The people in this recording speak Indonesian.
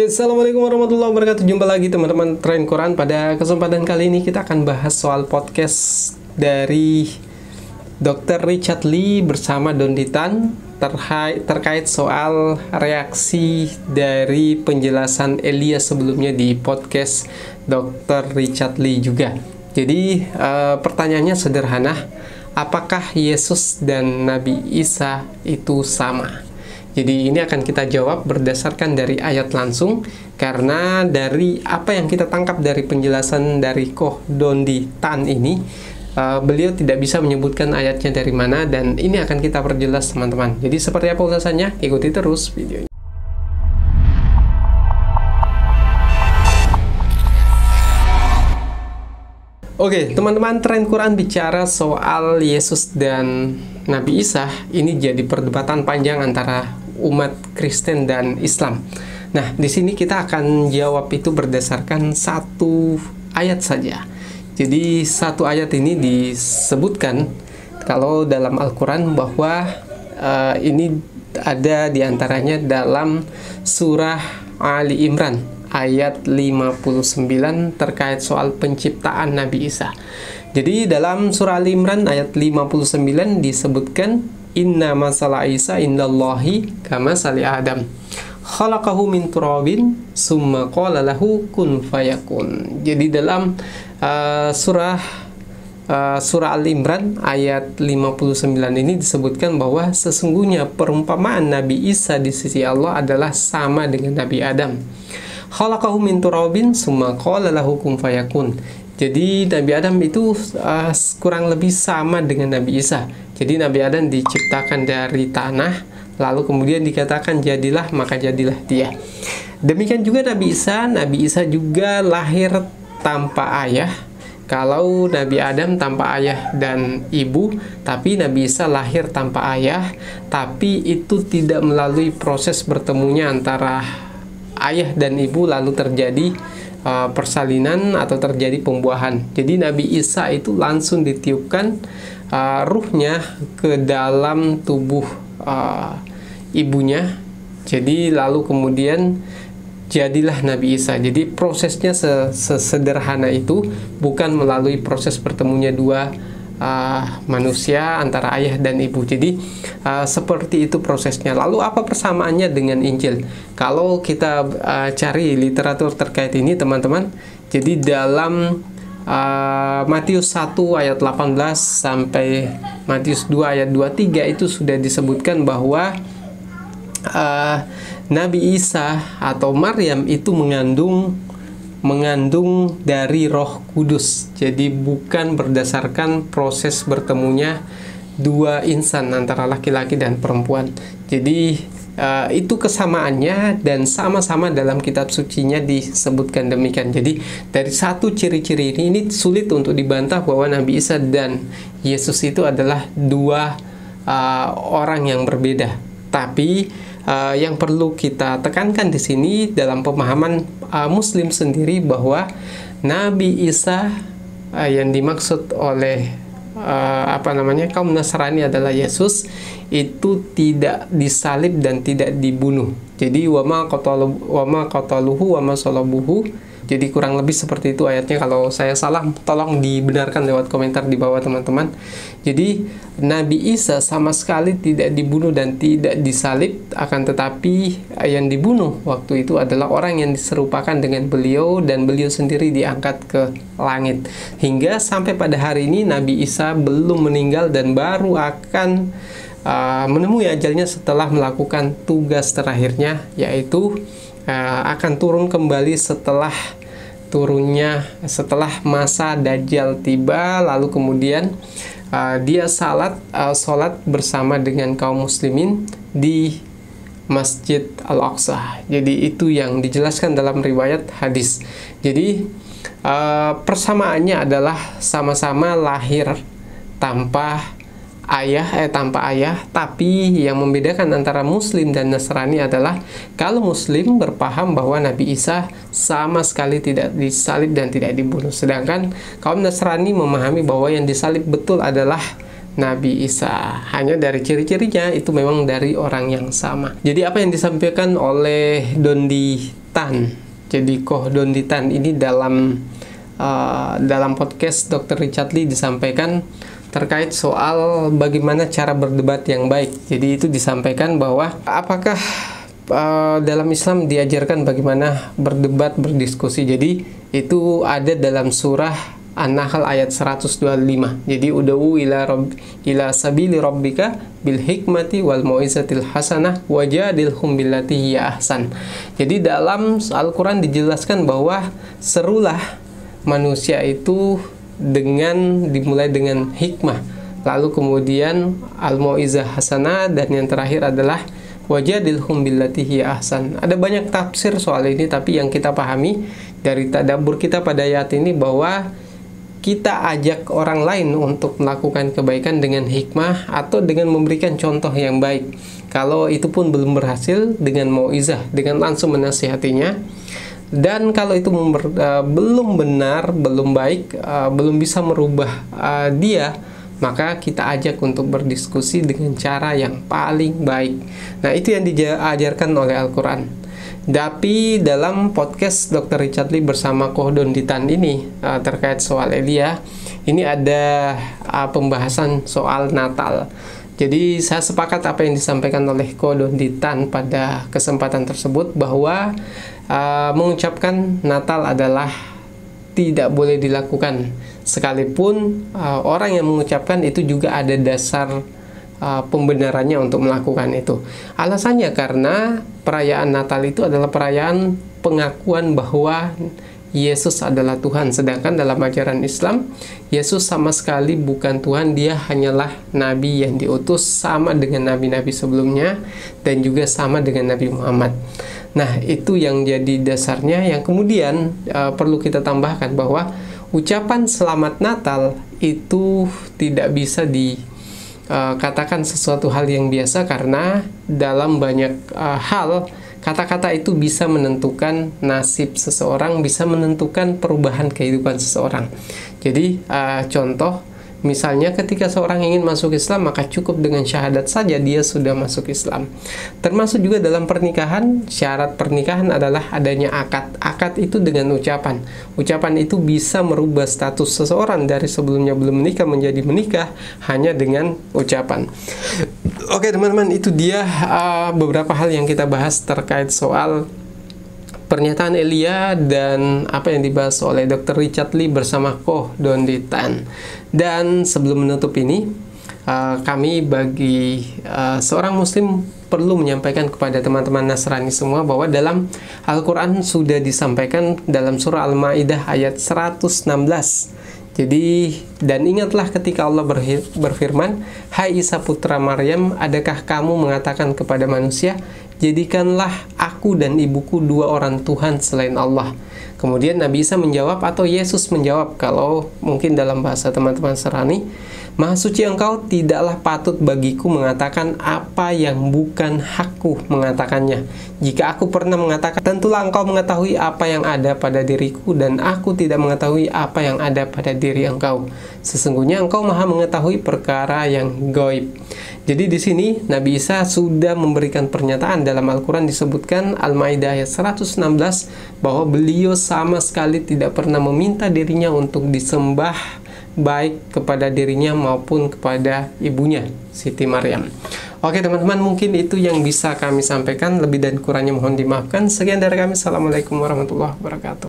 Oke, assalamualaikum warahmatullahi wabarakatuh. Jumpa lagi teman-teman Tren Quran. Pada kesempatan kali ini kita akan bahas soal podcast dari Dr. Richard Lee bersama Dondi Tan terkait soal reaksi dari penjelasan Elia sebelumnya di podcast Dr. Richard Lee juga. Jadi pertanyaannya sederhana, apakah Yesus dan Nabi Isa itu sama? Jadi ini akan kita jawab berdasarkan dari ayat langsung, karena dari apa yang kita tangkap dari penjelasan dari Koh Dondi Tan ini, beliau tidak bisa menyebutkan ayatnya dari mana, dan ini akan kita perjelas teman-teman. Jadi seperti apa ulasannya? Ikuti terus videonya. Oke, teman-teman, Tren Quran bicara soal Yesus dan Nabi Isa. Ini jadi perdebatan panjang antara umat Kristen dan Islam. Nah, di sini kita akan jawab itu berdasarkan satu ayat saja. Jadi satu ayat ini disebutkan kalau dalam Al-Quran bahwa ini ada diantaranya dalam surah Ali Imran ayat 59 terkait soal penciptaan Nabi Isa. Jadi dalam surah Ali Imran ayat 59 disebutkan, Inna masala Isa indallahi kama sali Adam khalaqahu min turabin summa qala lahu kun fayakun. Jadi dalam surah Al Imran ayat 59 ini disebutkan bahwa sesungguhnya perumpamaan Nabi Isa di sisi Allah adalah sama dengan Nabi Adam. Khalaqahu min turabin summa qala lahu kun fayakun. Jadi Nabi Adam itu kurang lebih sama dengan Nabi Isa. Jadi Nabi Adam diciptakan dari tanah, lalu kemudian dikatakan jadilah, maka jadilah dia. Demikian juga Nabi Isa. Nabi Isa juga lahir tanpa ayah. Kalau Nabi Adam tanpa ayah dan ibu, tapi Nabi Isa lahir tanpa ayah, tapi itu tidak melalui proses bertemunya antara ayah dan ibu lalu terjadi persalinan atau terjadi pembuahan. Jadi Nabi Isa itu langsung ditiupkan ruhnya ke dalam tubuh ibunya. Jadi lalu kemudian jadilah Nabi Isa. Jadi prosesnya sesederhana itu, bukan melalui proses bertemunya dua manusia antara ayah dan ibu. Jadi seperti itu prosesnya. Lalu apa persamaannya dengan Injil? Kalau kita cari literatur terkait ini teman-teman, jadi dalam Matius 1 ayat 18 sampai Matius 2 ayat 23 itu sudah disebutkan bahwa Nabi Isa atau Maryam itu mengandung dari Roh Kudus. Jadi bukan berdasarkan proses bertemunya dua insan antara laki-laki dan perempuan. Jadi itu kesamaannya, dan sama-sama dalam kitab sucinya disebutkan demikian. Jadi dari satu ciri-ciri ini sulit untuk dibantah bahwa Nabi Isa dan Yesus itu adalah dua orang yang berbeda. Tapi yang perlu kita tekankan di sini dalam pemahaman Muslim sendiri bahwa Nabi Isa yang dimaksud oleh kaum Nasrani adalah Yesus, itu tidak disalib dan tidak dibunuh. Jadi wama qataluhu wama salabuhu. Jadi kurang lebih seperti itu ayatnya. Kalau saya salah, tolong dibenarkan lewat komentar di bawah teman-teman. Jadi Nabi Isa sama sekali tidak dibunuh dan tidak disalib, akan tetapi yang dibunuh waktu itu adalah orang yang diserupakan dengan beliau, dan beliau sendiri diangkat ke langit. Hingga sampai pada hari ini Nabi Isa belum meninggal dan baru akan menemui ajalnya setelah melakukan tugas terakhirnya, yaitu akan turun kembali setelah masa Dajjal tiba. Lalu kemudian dia sholat bersama dengan kaum muslimin di Masjid Al-Aqsa. Jadi itu yang dijelaskan dalam riwayat hadis. Jadi persamaannya adalah sama-sama lahir tanpa ayah, tapi yang membedakan antara Muslim dan Nasrani adalah kalau Muslim berpaham bahwa Nabi Isa sama sekali tidak disalib dan tidak dibunuh, sedangkan kaum Nasrani memahami bahwa yang disalib betul adalah Nabi Isa. Hanya dari ciri-cirinya itu memang dari orang yang sama. Jadi apa yang disampaikan oleh Dondi Tan. Jadi Koh Don Di Tan ini dalam podcast Dr. Richard Lee disampaikan terkait soal bagaimana cara berdebat yang baik. Jadi itu disampaikan bahwa apakah dalam Islam diajarkan bagaimana berdebat, berdiskusi. Jadi itu ada dalam surah An-Nahl ayat 125. Jadi ud'u ila sabili rabbika bil hikmati wal mau'izatil hasanah wajadilhum billati hiya ahsan. Jadi dalam Al-Qur'an dijelaskan bahwa serulah manusia itu dimulai dengan hikmah. Lalu kemudian al-mau'izah hasanah, dan yang terakhir adalah wajadilhum billati hiya ahsan. Ada banyak tafsir soal ini, tapi yang kita pahami dari tadabbur kita pada ayat ini bahwa kita ajak orang lain untuk melakukan kebaikan dengan hikmah atau dengan memberikan contoh yang baik. Kalau itu pun belum berhasil, dengan mauizah, dengan langsung menasihatinya. Dan kalau itu belum benar, belum baik, belum bisa merubah dia, maka kita ajak untuk berdiskusi dengan cara yang paling baik. Nah, itu yang diajarkan oleh Al-Quran. Tapi dalam podcast Dr. Richard Lee bersama Koh Don Di Tan ini terkait soal Elia, ini ada pembahasan soal Natal. Jadi saya sepakat apa yang disampaikan oleh Koh Don Di Tan pada kesempatan tersebut, bahwa mengucapkan Natal adalah tidak boleh dilakukan. Sekalipun orang yang mengucapkan itu juga ada dasar pembenarannya untuk melakukan itu. Alasannya karena perayaan Natal itu adalah perayaan pengakuan bahwa Yesus adalah Tuhan. Sedangkan dalam ajaran Islam, Yesus sama sekali bukan Tuhan. Dia hanyalah Nabi yang diutus sama dengan Nabi-Nabi sebelumnya, dan juga sama dengan Nabi Muhammad. Nah, itu yang jadi dasarnya. Yang kemudian perlu kita tambahkan bahwa ucapan Selamat Natal itu tidak bisa katakan sesuatu hal yang biasa, karena dalam banyak hal kata-kata itu bisa menentukan nasib seseorang, bisa menentukan perubahan kehidupan seseorang. Jadi contoh, misalnya ketika seorang ingin masuk Islam, maka cukup dengan syahadat saja dia sudah masuk Islam. Termasuk juga dalam pernikahan, syarat pernikahan adalah adanya akad. Akad itu dengan ucapan. Ucapan itu bisa merubah status seseorang dari sebelumnya belum menikah menjadi menikah hanya dengan ucapan. Oke teman-teman, itu dia beberapa hal yang kita bahas terkait soal pernyataan Elia dan apa yang dibahas oleh Dr. Richard Lee bersama Koh Don Di Tan. Dan sebelum menutup ini, kami bagi seorang muslim perlu menyampaikan kepada teman-teman Nasrani semua bahwa dalam Al-Quran sudah disampaikan dalam surah Al-Ma'idah ayat 116. Jadi, dan ingatlah ketika Allah berfirman, "Hai Isa putra Maryam, adakah kamu mengatakan kepada manusia, jadikanlah aku dan ibuku dua orang Tuhan selain Allah?" Kemudian Nabi Isa menjawab, atau Yesus menjawab, kalau mungkin dalam bahasa teman-teman Nasrani, "Maha suci engkau, tidaklah patut bagiku mengatakan apa yang bukan hakku mengatakannya. Jika aku pernah mengatakan, tentulah engkau mengetahui apa yang ada pada diriku, dan aku tidak mengetahui apa yang ada pada diri engkau. Sesungguhnya engkau maha mengetahui perkara yang gaib." Jadi di sini Nabi Isa sudah memberikan pernyataan. Dalam Al-Quran disebutkan Al-Ma'idah ayat 116 bahwa beliau sama sekali tidak pernah meminta dirinya untuk disembah, baik kepada dirinya maupun kepada ibunya, Siti Maryam. Oke teman-teman, mungkin itu yang bisa kami sampaikan. Lebih dan kurangnya mohon dimaafkan. Sekian dari kami. Assalamualaikum warahmatullahi wabarakatuh.